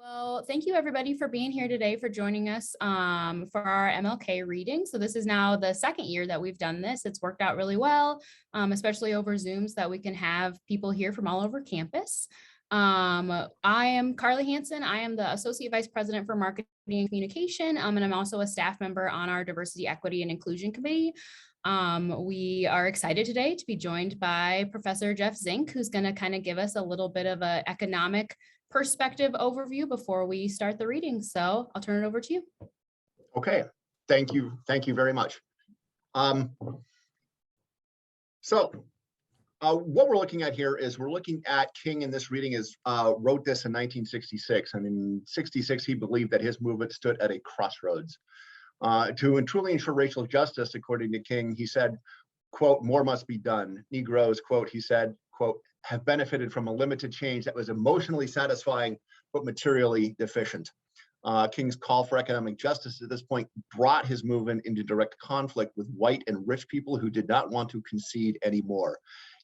Well, thank you everybody for being here today, for joining us for our MLK reading. So this is now the second year that we've done this. It's worked out really well, especially over Zoom, so that we can have people here from all over campus. I am Carly Hansen. I am the Associate Vice President for Marketing and Communication, and I'm also a staff member on our Diversity, Equity, and Inclusion Committee. We are excited today to be joined by Professor Jeff Zink, who's going to kind of give us a little bit of an economic perspective overview before we start the reading. So I'll turn it over to you. Okay, thank you very much. What we're looking at here is we're looking at King, and this reading is wrote this in 1966, and in 66 he believed that his movement stood at a crossroads. To truly ensure racial justice, according to King, he said, quote, "More must be done. Negroes," quote, he said, quote, "have benefited from a limited change that was emotionally satisfying but materially deficient." King's call for economic justice at this point brought his movement into direct conflict with white and rich people who did not want to concede anymore.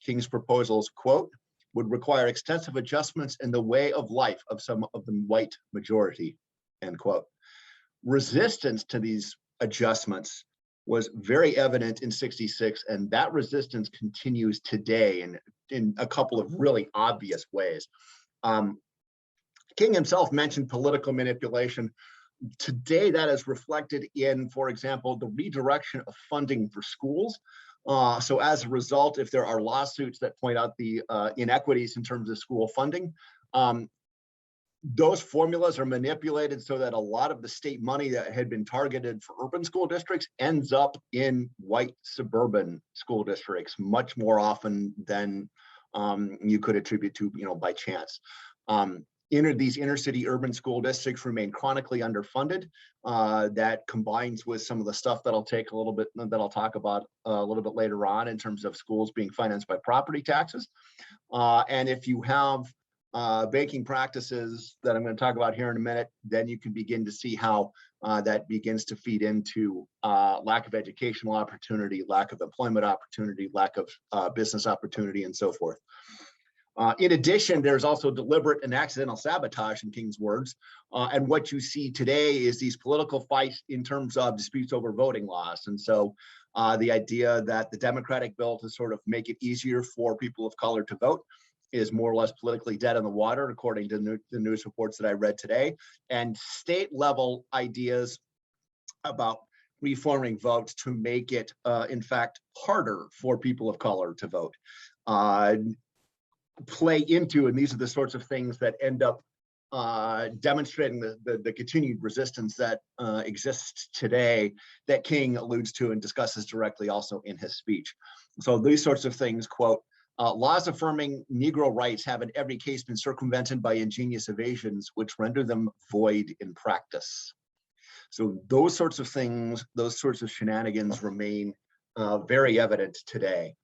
King's proposals, quote, "would require extensive adjustments in the way of life of some of the white majority," end quote. Resistance to these adjustments was very evident in 66, and that resistance continues today in a couple of really obvious ways. King himself mentioned political manipulation. Today, that is reflected in, for example, the redirection of funding for schools. So as a result, if there are lawsuits that point out the inequities in terms of school funding, those formulas are manipulated so that a lot of the state money that had been targeted for urban school districts ends up in white suburban school districts much more often than you could attribute to, by chance. These inner city urban school districts remain chronically underfunded. That combines with some of the stuff that I'll talk about a little bit later on in terms of schools being financed by property taxes. And if you have banking practices that I'm going to talk about here in a minute, then you can begin to see how that begins to feed into lack of educational opportunity, lack of employment opportunity, lack of business opportunity, and so forth. In addition, there's also deliberate and accidental sabotage, in King's words. And what you see today is these political fights in terms of disputes over voting laws. And so the idea that the Democratic bill to sort of make it easier for people of color to vote is more or less politically dead in the water, according to the news reports that I read today. And state level ideas about reforming votes to make it, in fact, harder for people of color to vote play into, and these are the sorts of things that end up demonstrating the continued resistance that exists today, that King alludes to and discusses directly also in his speech. So these sorts of things, quote, "laws affirming Negro rights have in every case been circumvented by ingenious evasions which render them void in practice." So those sorts of things, those sorts of shenanigans remain very evident today.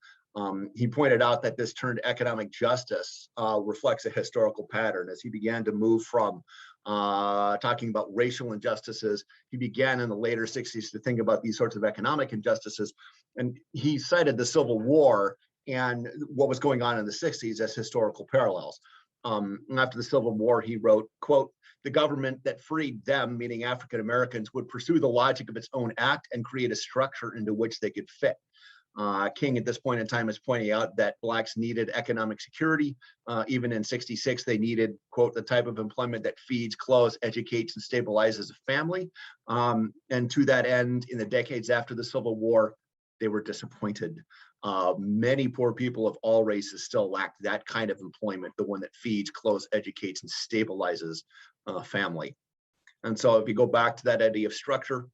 He pointed out that this turn to economic justice reflects a historical pattern. As he began to move from talking about racial injustices, he began in the later 60s to think about these sorts of economic injustices. And he cited the Civil War and what was going on in the 60s as historical parallels. After the Civil War, he wrote, quote, "the government that freed them," meaning African Americans, "would pursue the logic of its own act and create a structure into which they could fit." King at this point in time is pointing out that Blacks needed economic security. Even in 66, they needed, quote, "the type of employment that feeds, clothes, educates, and stabilizes a family." And to that end, in the decades after the Civil War, they were disappointed. Many poor people of all races still lack that kind of employment, the one that feeds, clothes, educates, and stabilizes a family. And so if you go back to that idea of structure,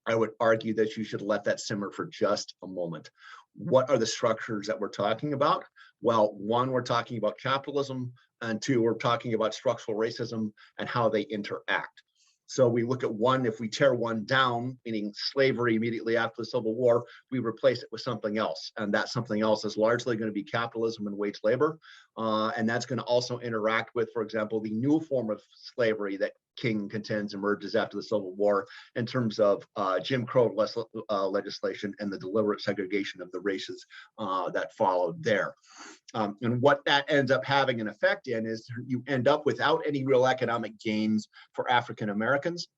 I would argue that you should let that simmer for just a moment. What are the structures that we're talking about? Well, one, we're talking about capitalism, and two, we're talking about structural racism and how they interact. So we look at one, if we tear one down, meaning slavery immediately after the Civil War, we replace it with something else. And that something else is largely going to be capitalism and wage labor. And that's going to also interact with, for example, the new form of slavery that King contends emerges after the Civil War in terms of Jim Crow legislation and the deliberate segregation of the races that followed there. And what that ends up having an effect in is you end up without any real economic gains for African Americans.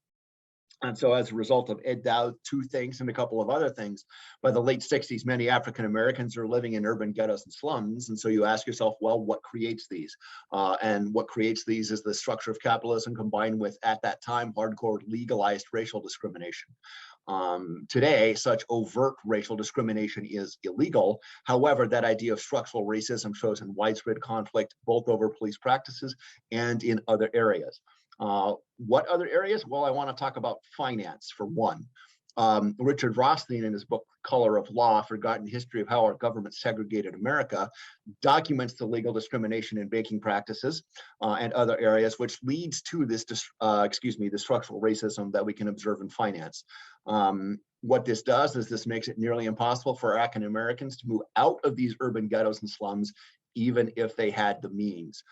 And so as a result of EDDAO, two things and a couple of other things, by the late 60s, many African Americans are living in urban ghettos and slums. And so you ask yourself, well, what creates these? And what creates these is the structure of capitalism combined with, at that time, hardcore legalized racial discrimination. Today, such overt racial discrimination is illegal. However, that idea of structural racism shows in widespread conflict, both over police practices and in other areas. What other areas? Well, I want to talk about finance for one. Richard Rothstein, in his book, Color of Law, Forgotten History of How Our Government Segregated America, documents the legal discrimination in banking practices and other areas, which leads to this, the structural racism that we can observe in finance. What this does is this makes it nearly impossible for African Americans to move out of these urban ghettos and slums, even if they had the means.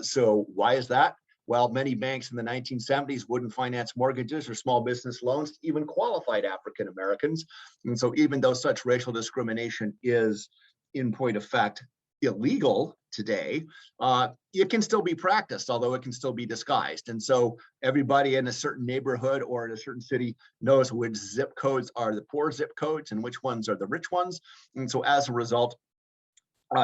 So why is that? Well, many banks in the 1970s wouldn't finance mortgages or small business loans to even qualified African Americans. And so even though such racial discrimination is, in point of fact, illegal today, it can still be practiced, although it can still be disguised. And so everybody in a certain neighborhood or in a certain city knows which zip codes are the poor zip codes and which ones are the rich ones. And so as a result,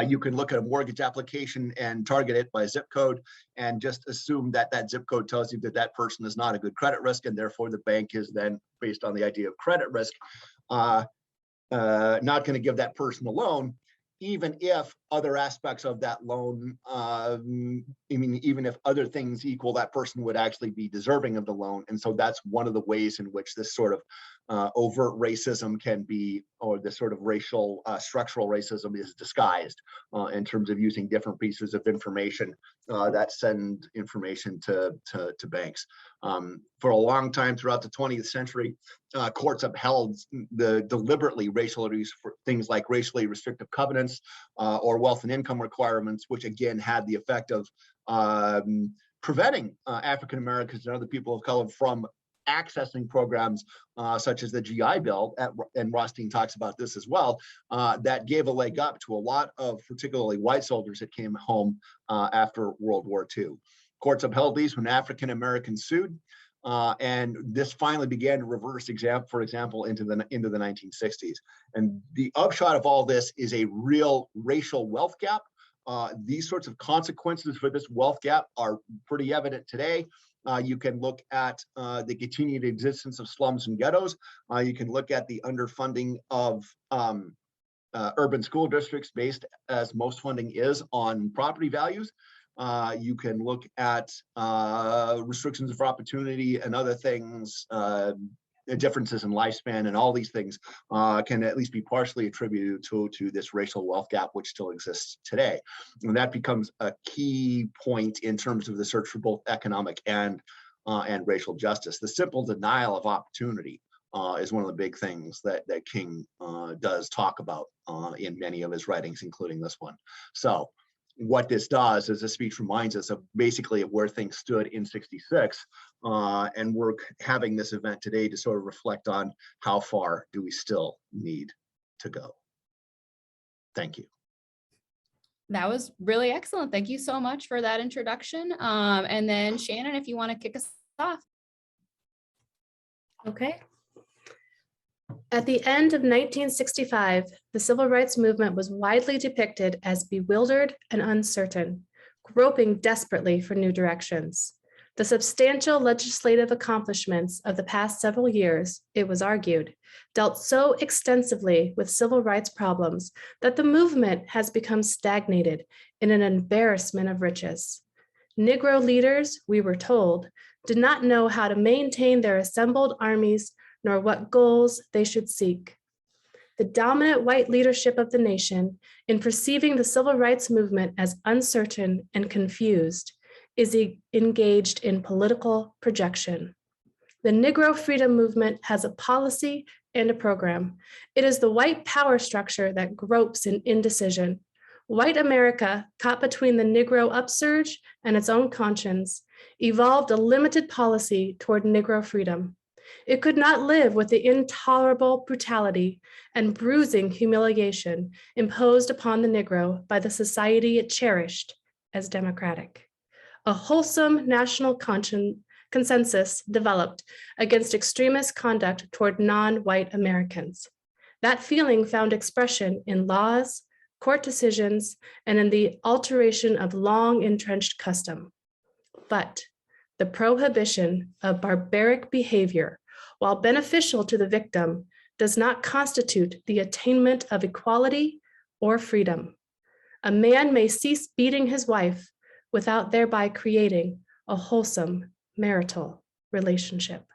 you can look at a mortgage application and target it by zip code and just assume that that zip code tells you that that person is not a good credit risk, and therefore the bank is then, based on the idea of credit risk, not going to give that person a loan, even if other aspects of that loan, even if other things equal, that person would actually be deserving of the loan. And so that's one of the ways in which this sort of overt racism can be, or this sort of racial structural racism is disguised in terms of using different pieces of information that send information to banks. For a long time throughout the 20th century, courts upheld the deliberately racial abuse for things like racially restrictive covenants or wealth and income requirements, which again had the effect of preventing African Americans and other people of color from accessing programs such as the GI Bill, and Rothstein talks about this as well, that gave a leg up to a lot of particularly white soldiers that came home after World War II. Courts upheld these when African Americans sued, and this finally began to reverse, for example, into the 1960s. And the upshot of all this is a real racial wealth gap. These sorts of consequences for this wealth gap are pretty evident today. You can look at the continued existence of slums and ghettos. You can look at the underfunding of urban school districts, based, as most funding is, on property values. You can look at restrictions of opportunity and other things, differences in lifespan, and all these things can at least be partially attributed to this racial wealth gap, which still exists today. And that becomes a key point in terms of the search for both economic and racial justice. The simple denial of opportunity is one of the big things that King does talk about in many of his writings, including this one. So what this does is, this speech reminds us of basically where things stood in '66, and we're having this event today to sort of reflect on how far do we still need to go. Thank you. That was really excellent. Thank you so much for that introduction. And then Shannon, if you want to kick us off. Okay. At the end of 1965, the civil rights movement was widely depicted as bewildered and uncertain, groping desperately for new directions. The substantial legislative accomplishments of the past several years, it was argued, dealt so extensively with civil rights problems that the movement has become stagnated in an embarrassment of riches. Negro leaders, we were told, did not know how to maintain their assembled armies nor what goals they should seek. The dominant white leadership of the nation, in perceiving the civil rights movement as uncertain and confused, is engaged in political projection. The Negro Freedom Movement has a policy and a program. It is the white power structure that gropes in indecision. White America, caught between the Negro upsurge and its own conscience, evolved a limited policy toward Negro freedom. It could not live with the intolerable brutality and bruising humiliation imposed upon the Negro by the society it cherished as democratic. A wholesome national consensus developed against extremist conduct toward non-white Americans. That feeling found expression in laws, court decisions, and in the alteration of long entrenched custom. But the prohibition of barbaric behavior, while beneficial to the victim, does not constitute the attainment of equality or freedom. A man may cease beating his wife without thereby creating a wholesome marital relationship.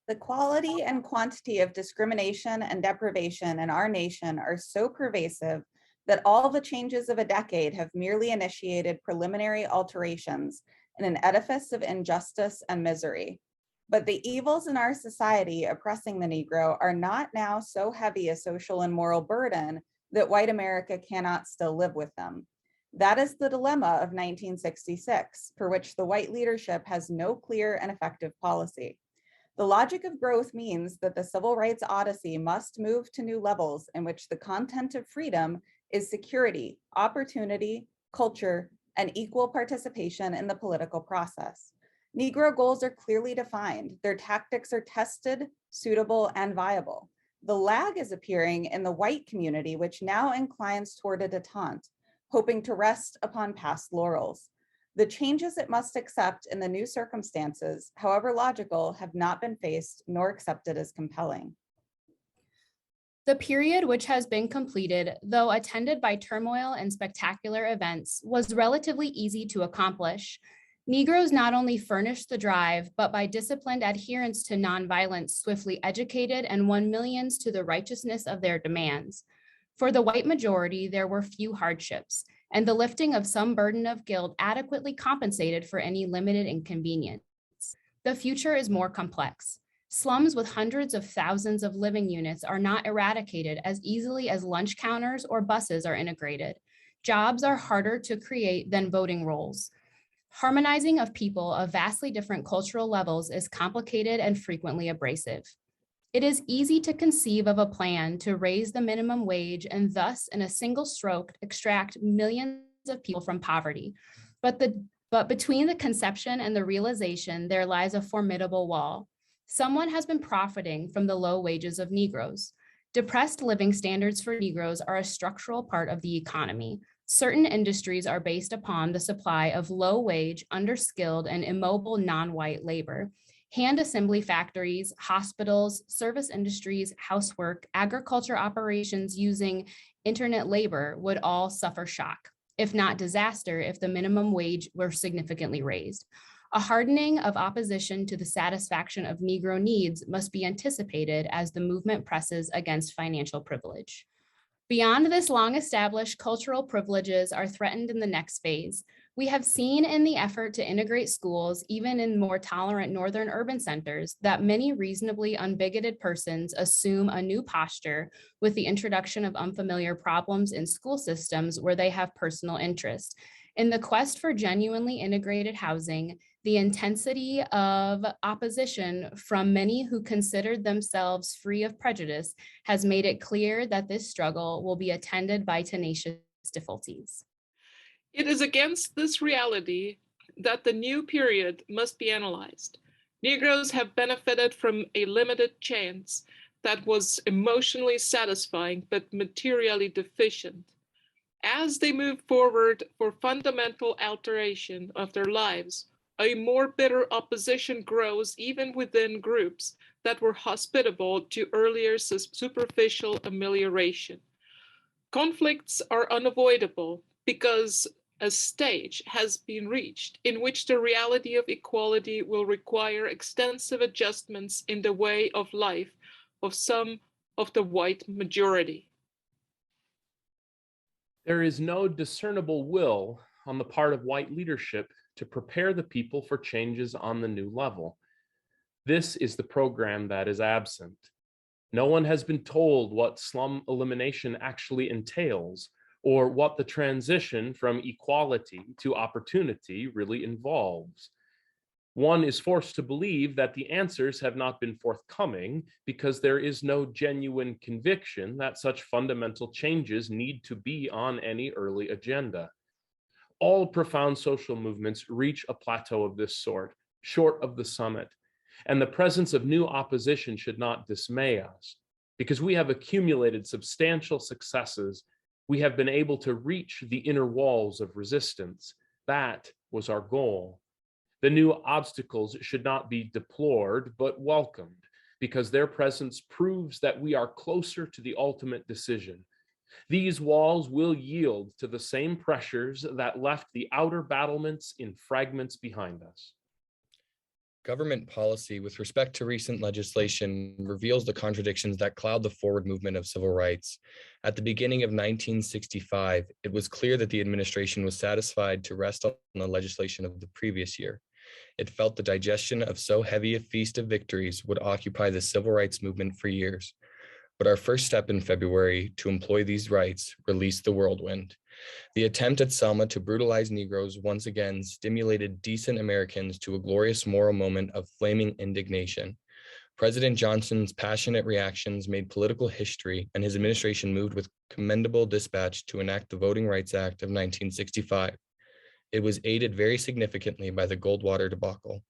The quality and quantity of discrimination and deprivation in our nation are so pervasive that all the changes of a decade have merely initiated preliminary alterations in an edifice of injustice and misery. But the evils in our society oppressing the Negro are not now so heavy a social and moral burden that white America cannot still live with them. That is the dilemma of 1966, for which the white leadership has no clear and effective policy. The logic of growth means that the civil rights odyssey must move to new levels in which the content of freedom is security, opportunity, culture, and equal participation in the political process. Negro goals are clearly defined. Their tactics are tested, suitable, and viable. The lag is appearing in the white community, which now inclines toward a detente, hoping to rest upon past laurels. The changes it must accept in the new circumstances, however logical, have not been faced nor accepted as compelling. The period which has been completed, though attended by turmoil and spectacular events, was relatively easy to accomplish. Negroes not only furnished the drive, but by disciplined adherence to nonviolence, swiftly educated and won millions to the righteousness of their demands. For the white majority, there were few hardships, and the lifting of some burden of guilt adequately compensated for any limited inconvenience. The future is more complex. Slums with hundreds of thousands of living units are not eradicated as easily as lunch counters or buses are integrated. Jobs are harder to create than voting rolls. Harmonizing of people of vastly different cultural levels is complicated and frequently abrasive. It is easy to conceive of a plan to raise the minimum wage and thus in a single stroke extract millions of people from poverty. But between the conception and the realization, there lies a formidable wall. Someone has been profiting from the low wages of Negroes. Depressed living standards for Negroes are a structural part of the economy. Certain industries are based upon the supply of low-wage, underskilled, and immobile non-white labor. Hand assembly factories, hospitals, service industries, housework, agriculture operations using internet labor would all suffer shock, if not disaster, if the minimum wage were significantly raised. A hardening of opposition to the satisfaction of Negro needs must be anticipated as the movement presses against financial privilege. Beyond this long-established cultural privileges are threatened in the next phase. We have seen in the effort to integrate schools, even in more tolerant northern urban centers, that many reasonably unbigoted persons assume a new posture with the introduction of unfamiliar problems in school systems where they have personal interest. In the quest for genuinely integrated housing, the intensity of opposition from many who considered themselves free of prejudice has made it clear that this struggle will be attended by tenacious difficulties. It is against this reality that the new period must be analyzed. Negroes have benefited from a limited chance that was emotionally satisfying but materially deficient. As they move forward for fundamental alteration of their lives, a more bitter opposition grows even within groups that were hospitable to earlier superficial amelioration. Conflicts are unavoidable because a stage has been reached in which the reality of equality will require extensive adjustments in the way of life of some of the white majority. There is no discernible will on the part of white leadership to prepare the people for changes on the new level. This is the program that is absent. No one has been told what slum elimination actually entails or what the transition from equality to opportunity really involves. One is forced to believe that the answers have not been forthcoming because there is no genuine conviction that such fundamental changes need to be on any early agenda. All profound social movements reach a plateau of this sort, short of the summit, and the presence of new opposition should not dismay us. Because we have accumulated substantial successes, we have been able to reach the inner walls of resistance. That was our goal. The new obstacles should not be deplored, but welcomed, because their presence proves that we are closer to the ultimate decision. These walls will yield to the same pressures that left the outer battlements in fragments behind us. Government policy with respect to recent legislation reveals the contradictions that cloud the forward movement of civil rights. At the beginning of 1965, it was clear that the administration was satisfied to rest on the legislation of the previous year. It felt the digestion of so heavy a feast of victories would occupy the civil rights movement for years. But our first step in February to employ these rights released the whirlwind. The attempt at Selma to brutalize Negroes once again stimulated decent Americans to a glorious moral moment of flaming indignation. President Johnson's passionate reactions made political history, and his administration moved with commendable dispatch to enact the Voting Rights Act of 1965. It was aided very significantly by the Goldwater debacle.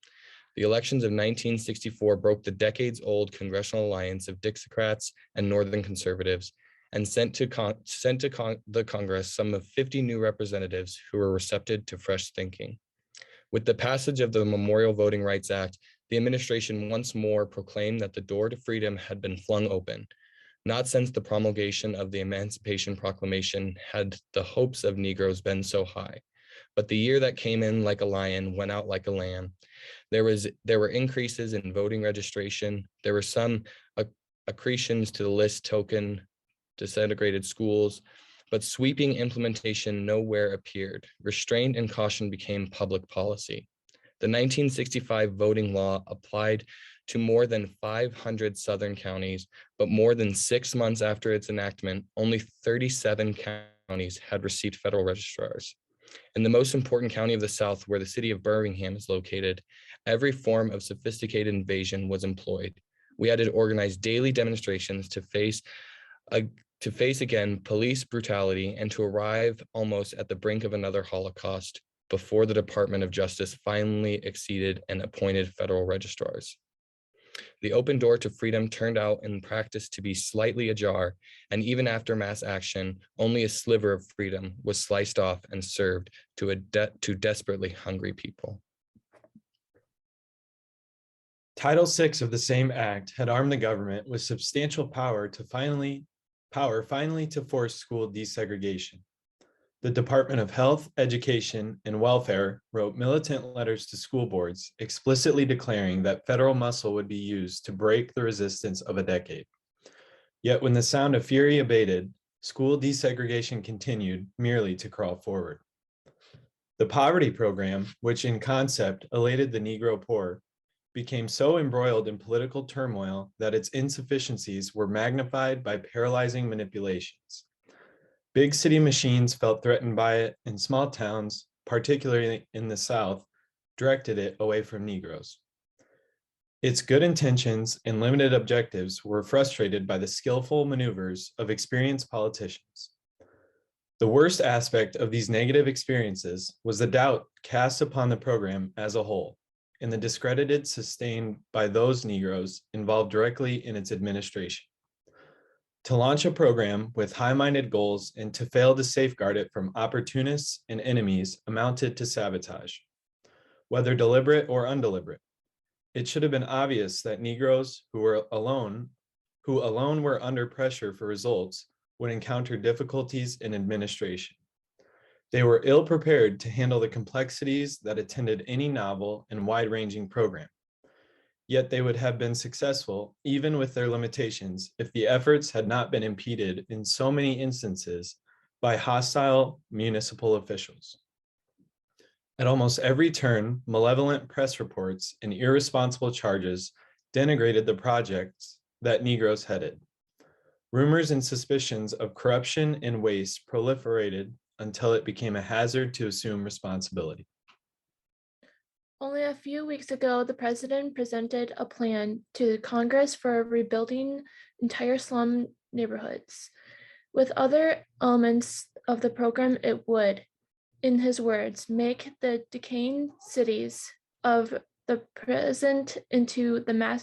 The elections of 1964 broke the decades-old congressional alliance of Dixiecrats and Northern conservatives and sent to the Congress some of 50 new representatives who were receptive to fresh thinking. With the passage of the Memorial Voting Rights Act, the administration once more proclaimed that the door to freedom had been flung open. Not since the promulgation of the Emancipation Proclamation had the hopes of Negroes been so high. But the year that came in like a lion went out like a lamb. There were increases in voting registration. There were some accretions to the list token, disintegrated schools, but sweeping implementation nowhere appeared. Restraint and caution became public policy. The 1965 voting law applied to more than 500 Southern counties, but more than 6 months after its enactment, only 37 counties had received federal registrars. In the most important county of the South, where the city of Birmingham is located, every form of sophisticated invasion was employed. We had to organize daily demonstrations to face again police brutality and to arrive almost at the brink of another Holocaust before the Department of Justice finally acceded and appointed federal registrars. The open door to freedom turned out in practice to be slightly ajar, and even after mass action, only a sliver of freedom was sliced off and served to desperately hungry people. Title VI of the same act had armed the government with substantial power finally to force school desegregation. The Department of Health, Education, and Welfare wrote militant letters to school boards explicitly declaring that federal muscle would be used to break the resistance of a decade. Yet when the sound of fury abated, school desegregation continued merely to crawl forward. The poverty program, which in concept elated the Negro poor, became so embroiled in political turmoil that its insufficiencies were magnified by paralyzing manipulations. Big city machines felt threatened by it, and small towns, particularly in the South, directed it away from Negroes. Its good intentions and limited objectives were frustrated by the skillful maneuvers of experienced politicians. The worst aspect of these negative experiences was the doubt cast upon the program as a whole, and the discredited sustained by those Negroes involved directly in its administration. To launch a program with high-minded goals and to fail to safeguard it from opportunists and enemies amounted to sabotage, whether deliberate or undeliberate. It should have been obvious that Negroes who alone were under pressure for results would encounter difficulties in administration. They were ill-prepared to handle the complexities that attended any novel and wide-ranging program. Yet they would have been successful, even with their limitations, if the efforts had not been impeded in so many instances by hostile municipal officials. At almost every turn, malevolent press reports and irresponsible charges denigrated the projects that Negroes headed. Rumors and suspicions of corruption and waste proliferated until it became a hazard to assume responsibility. Only a few weeks ago, the president presented a plan to Congress for rebuilding entire slum neighborhoods. With other elements of the program, it would, in his words, make the decaying cities of the present into the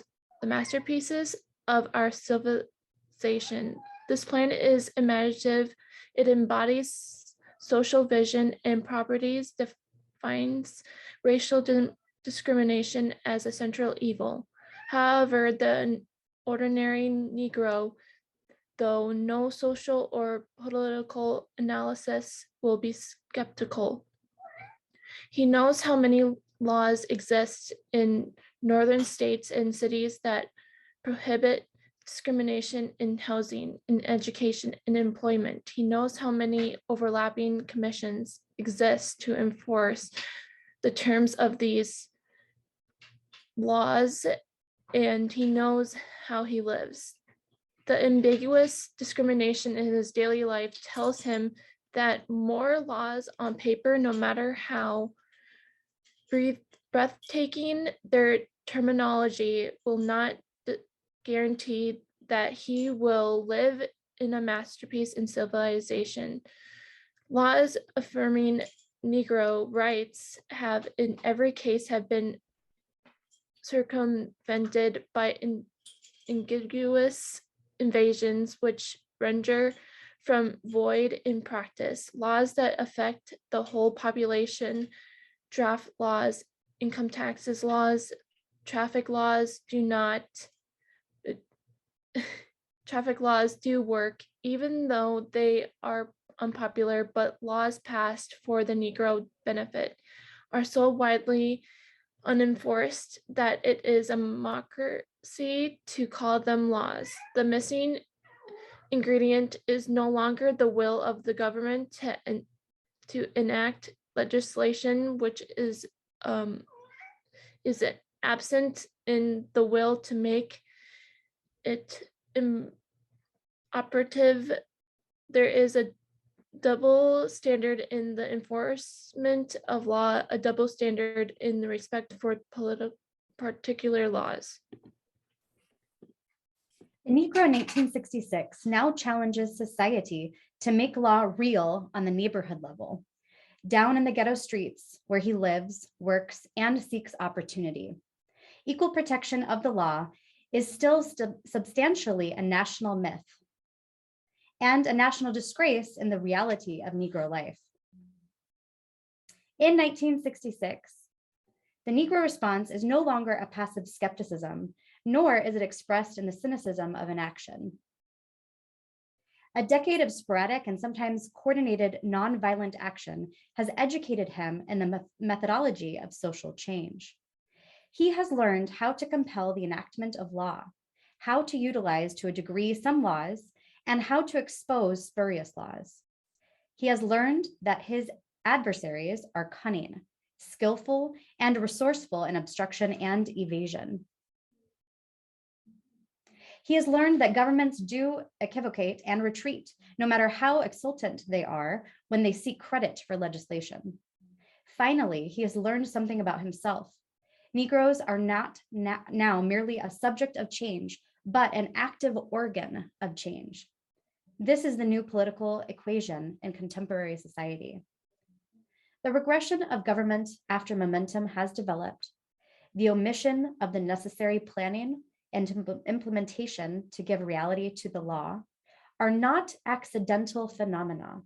masterpieces of our civilization. This plan is imaginative. It embodies social vision and properties, defines racial discrimination as a central evil. However, the ordinary Negro, though no social or political analysis, will be skeptical. He knows how many laws exist in northern states and cities that prohibit discrimination in housing, in education, and employment. He knows how many overlapping commissions exist to enforce the terms of these laws, and he knows how he lives. The ambiguous discrimination in his daily life tells him that more laws on paper, no matter how breathtaking their terminology, will not guarantee that he will live in a masterpiece in civilization. Laws affirming Negro rights have in every case have been circumvented by ambiguous invasions which render from void in practice. Laws that affect the whole population, draft laws, income taxes laws, traffic laws do work, even though they are unpopular, but laws passed for the Negro benefit are so widely unenforced that it is a mockery to call them laws. The missing ingredient is no longer the will of the government to enact legislation, which is absent in the will to make it operative. There is a double standard in the enforcement of law, a double standard in the respect for particular laws. The Negro in 1866 now challenges society to make law real on the neighborhood level, down in the ghetto streets where he lives, works, and seeks opportunity. Equal protection of the law is still substantially a national myth and a national disgrace in the reality of Negro life. In 1966, the Negro response is no longer a passive skepticism, nor is it expressed in the cynicism of inaction. A decade of sporadic and sometimes coordinated nonviolent action has educated him in the methodology of social change. He has learned how to compel the enactment of law, how to utilize to a degree some laws, and how to expose spurious laws. He has learned that his adversaries are cunning, skillful, and resourceful in obstruction and evasion. He has learned that governments do equivocate and retreat, no matter how exultant they are when they seek credit for legislation. Finally, he has learned something about himself. Negroes are not now merely a subject of change, but an active organ of change. This is the new political equation in contemporary society. The regression of government after momentum has developed. The omission of the necessary planning and implementation to give reality to the law are not accidental phenomena.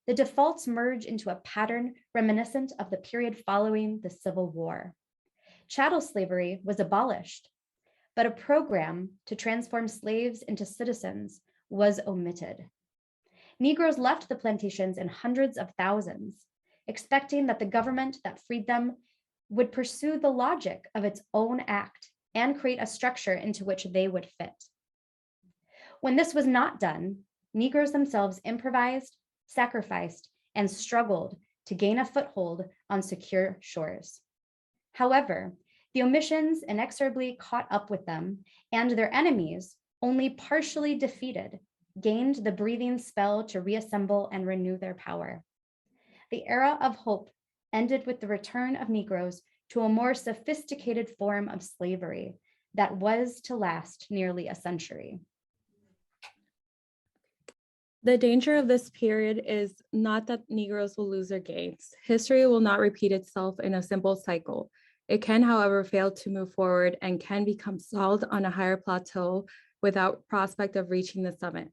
The defaults merge into a pattern reminiscent of the period following the Civil War. Chattel slavery was abolished, but a program to transform slaves into citizens was omitted. Negroes left the plantations in hundreds of thousands, expecting that the government that freed them would pursue the logic of its own act and create a structure into which they would fit. When this was not done, Negroes themselves improvised, sacrificed, and struggled to gain a foothold on secure shores. However, the omissions inexorably caught up with them, and their enemies, only partially defeated, gained the breathing spell to reassemble and renew their power. The era of hope ended with the return of Negroes to a more sophisticated form of slavery that was to last nearly a century. The danger of this period is not that Negroes will lose their gains. History will not repeat itself in a simple cycle. It can, however, fail to move forward and can become stalled on a higher plateau without prospect of reaching the summit.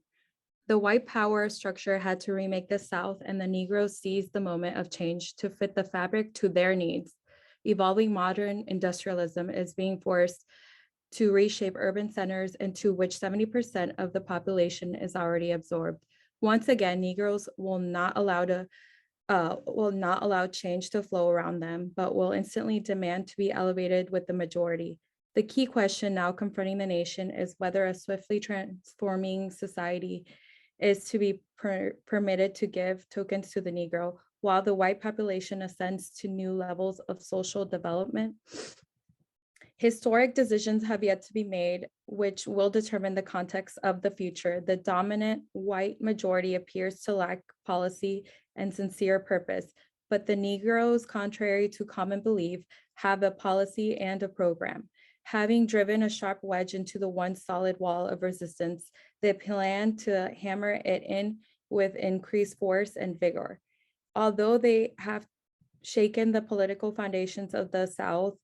The white power structure had to remake the South, and the Negroes seized the moment of change to fit the fabric to their needs. Evolving modern industrialism is being forced to reshape urban centers into which 70% of the population is already absorbed. Once again, Negroes will not allow change to flow around them, but will instantly demand to be elevated with the majority. The key question now confronting the nation is whether a swiftly transforming society is to be permitted to give tokens to the Negro while the white population ascends to new levels of social development. Historic decisions have yet to be made, which will determine the context of the future. The dominant white majority appears to lack policy and sincere purpose, but the Negroes, contrary to common belief, have a policy and a program. Having driven a sharp wedge into the one solid wall of resistance, they plan to hammer it in with increased force and vigor. Although they have shaken the political foundations of the South,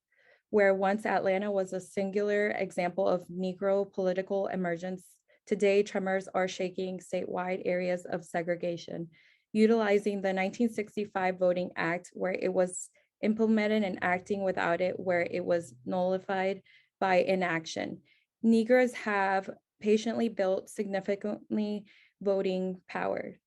where once Atlanta was a singular example of Negro political emergence, today tremors are shaking statewide areas of segregation. Utilizing the 1965 Voting Act, where it was implemented, and acting without it, where it was nullified by inaction. Negroes have patiently built significantly voting power.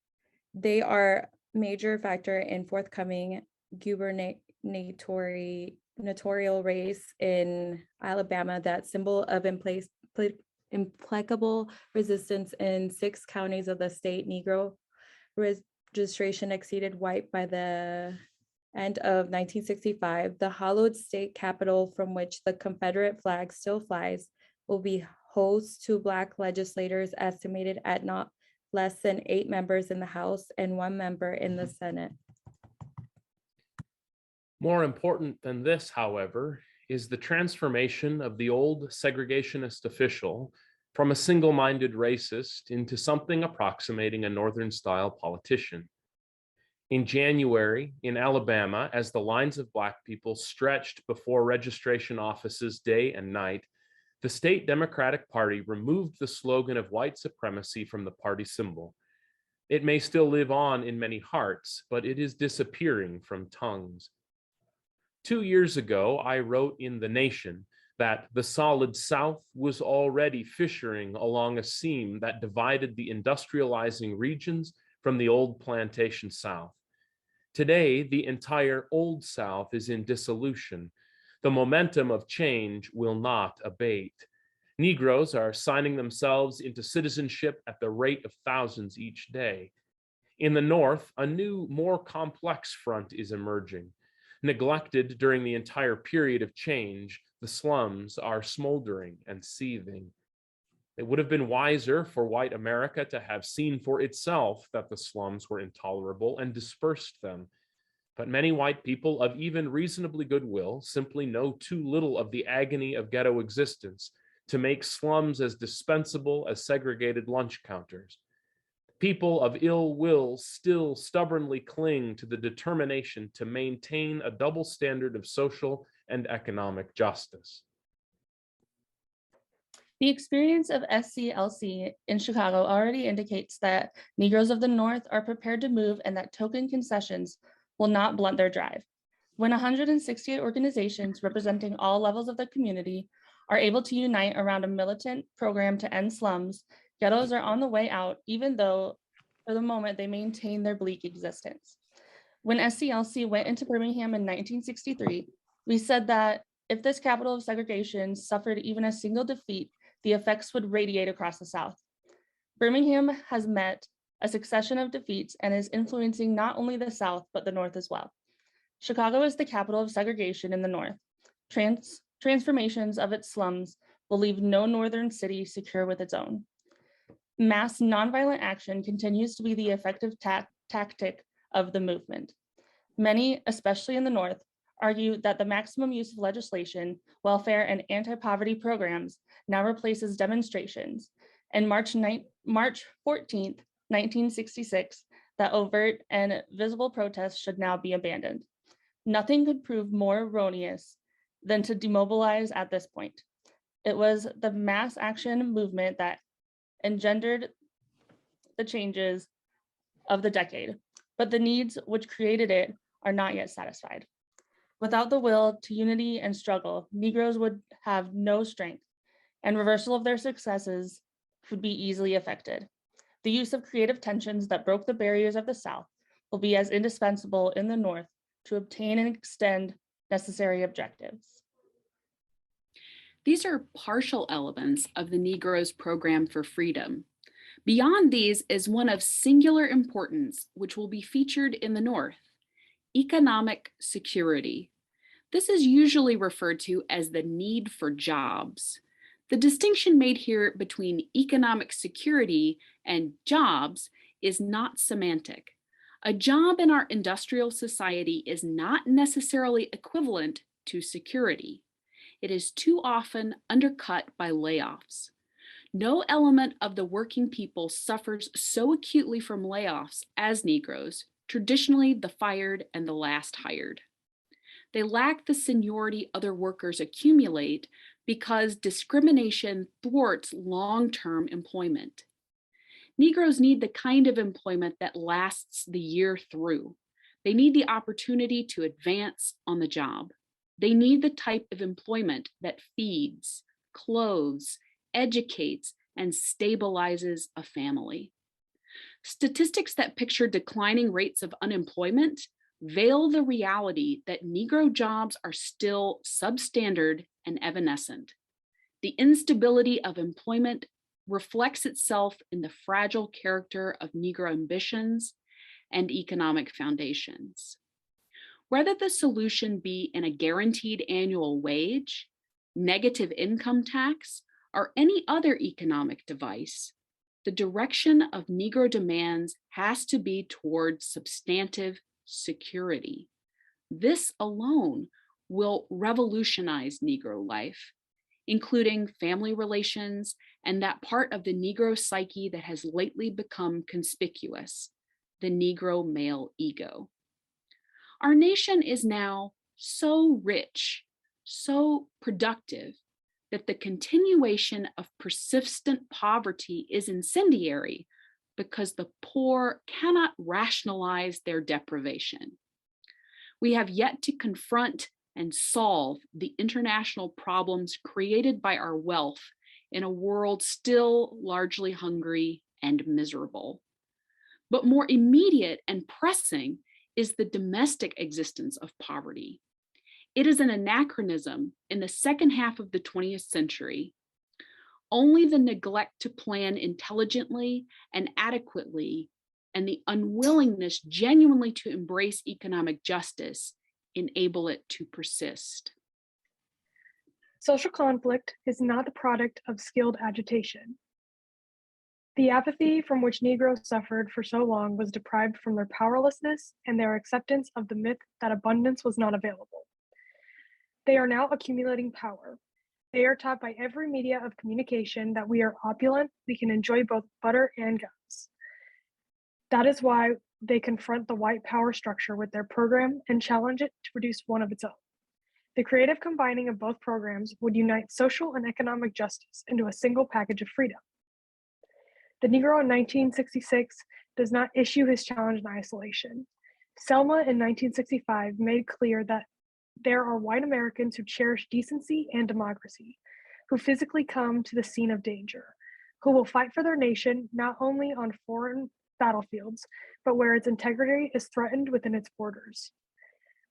They are a major factor in forthcoming gubernatorial race in Alabama, that symbol of implacable resistance in 6 counties of the state. Negro registration exceeded white by the end of 1965. The hallowed state capital, from which the Confederate flag still flies, will be host to Black legislators, estimated at not less than 8 members in the House and 1 member in the Senate. More important than this, however, is the transformation of the old segregationist official from a single-minded racist into something approximating a Northern-style politician. In January, in Alabama, as the lines of Black people stretched before registration offices day and night, the state Democratic Party removed the slogan of white supremacy from the party symbol. It may still live on in many hearts, but it is disappearing from tongues. 2 years ago, I wrote in The Nation that the solid South was already fissuring along a seam that divided the industrializing regions from the old plantation South. Today, the entire old South is in dissolution. The momentum of change will not abate. Negroes are signing themselves into citizenship at the rate of thousands each day. In the North, a new, more complex front is emerging. Neglected during the entire period of change, the slums are smoldering and seething. It would have been wiser for white America to have seen for itself that the slums were intolerable and dispersed them. But many white people of even reasonably good will simply know too little of the agony of ghetto existence to make slums as dispensable as segregated lunch counters. People of ill will still stubbornly cling to the determination to maintain a double standard of social and economic justice. The experience of SCLC in Chicago already indicates that Negroes of the North are prepared to move and that token concessions will not blunt their drive. When 168 organizations representing all levels of the community are able to unite around a militant program to end slums, ghettos are on the way out, even though for the moment they maintain their bleak existence. When SCLC went into Birmingham in 1963, we said that if this capital of segregation suffered even a single defeat, the effects would radiate across the South. Birmingham has met a succession of defeats and is influencing not only the South, but the North as well. Chicago is the capital of segregation in the North. Transformations of its slums will leave no northern city secure with its own. Mass nonviolent action continues to be the effective tactic of the movement. Many, especially in the North, argue that the maximum use of legislation, welfare, and anti-poverty programs now replaces demonstrations, and March 14th, 1966, that overt and visible protests should now be abandoned. Nothing could prove more erroneous than to demobilize at this point. It was the mass action movement that engendered the changes of the decade, but the needs which created it are not yet satisfied. Without the will to unity and struggle, Negroes would have no strength, and reversal of their successes would be easily affected. The use of creative tensions that broke the barriers of the South will be as indispensable in the North to obtain and extend necessary objectives. These are partial elements of the Negroes' program for freedom. Beyond these is one of singular importance, which will be featured in the North: economic security. This is usually referred to as the need for jobs. The distinction made here between economic security and jobs is not semantic. A job in our industrial society is not necessarily equivalent to security. It is too often undercut by layoffs. No element of the working people suffers so acutely from layoffs as Negroes, traditionally the fired and the last hired. They lack the seniority other workers accumulate because discrimination thwarts long-term employment. Negroes need the kind of employment that lasts the year through. They need the opportunity to advance on the job. They need the type of employment that feeds, clothes, educates, and stabilizes a family. Statistics that picture declining rates of unemployment veil the reality that Negro jobs are still substandard and evanescent. The instability of employment reflects itself in the fragile character of Negro ambitions and economic foundations. Whether the solution be in a guaranteed annual wage, negative income tax, or any other economic device, the direction of Negro demands has to be toward substantive security. This alone will revolutionize Negro life, including family relations and that part of the Negro psyche that has lately become conspicuous, the Negro male ego. Our nation is now so rich, so productive, that the continuation of persistent poverty is incendiary because the poor cannot rationalize their deprivation. We have yet to confront and solve the international problems created by our wealth in a world still largely hungry and miserable. But more immediate and pressing is the domestic existence of poverty. It is an anachronism in the second half of the 20th century. Only the neglect to plan intelligently and adequately and the unwillingness genuinely to embrace economic justice enable it to persist. Social conflict is not the product of skilled agitation. The apathy from which Negroes suffered for so long was deprived from their powerlessness and their acceptance of the myth that abundance was not available. They are now accumulating power. They are taught by every media of communication that we are opulent, we can enjoy both butter and guns. That is why they confront the white power structure with their program and challenge it to produce one of its own. The creative combining of both programs would unite social and economic justice into a single package of freedom. The Negro in 1966 does not issue his challenge in isolation. Selma in 1965 made clear that there are white Americans who cherish decency and democracy, who physically come to the scene of danger, who will fight for their nation not only on foreign battlefields, but where its integrity is threatened within its borders.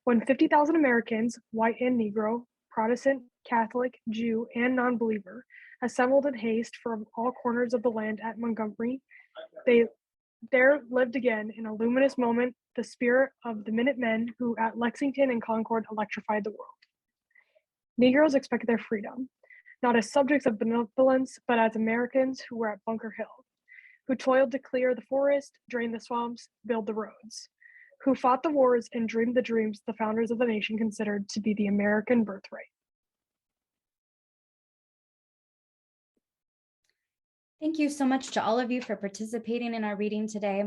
When 50,000 Americans, white and Negro, Protestant, Catholic, Jew, and non-believer, assembled in haste from all corners of the land at Montgomery, there lived again in a luminous moment the spirit of the Minutemen who at Lexington and Concord electrified the world. Negroes expected their freedom. not as subjects of benevolence, but as Americans who were at Bunker Hill, who toiled to clear the forest, drain the swamps, build the roads, who fought the wars and dreamed the dreams the founders of the nation considered to be the American birthright. Thank you so much to all of you for participating in our reading today.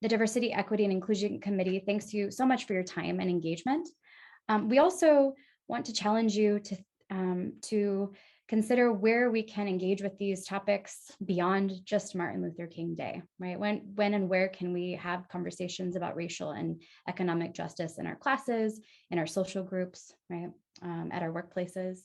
The Diversity, Equity, and Inclusion Committee thanks you so much for your time and engagement. We also want to challenge you to consider where we can engage with these topics beyond just Martin Luther King Day, right? When and where can we have conversations about racial and economic justice in our classes, in our social groups, right? At our workplaces.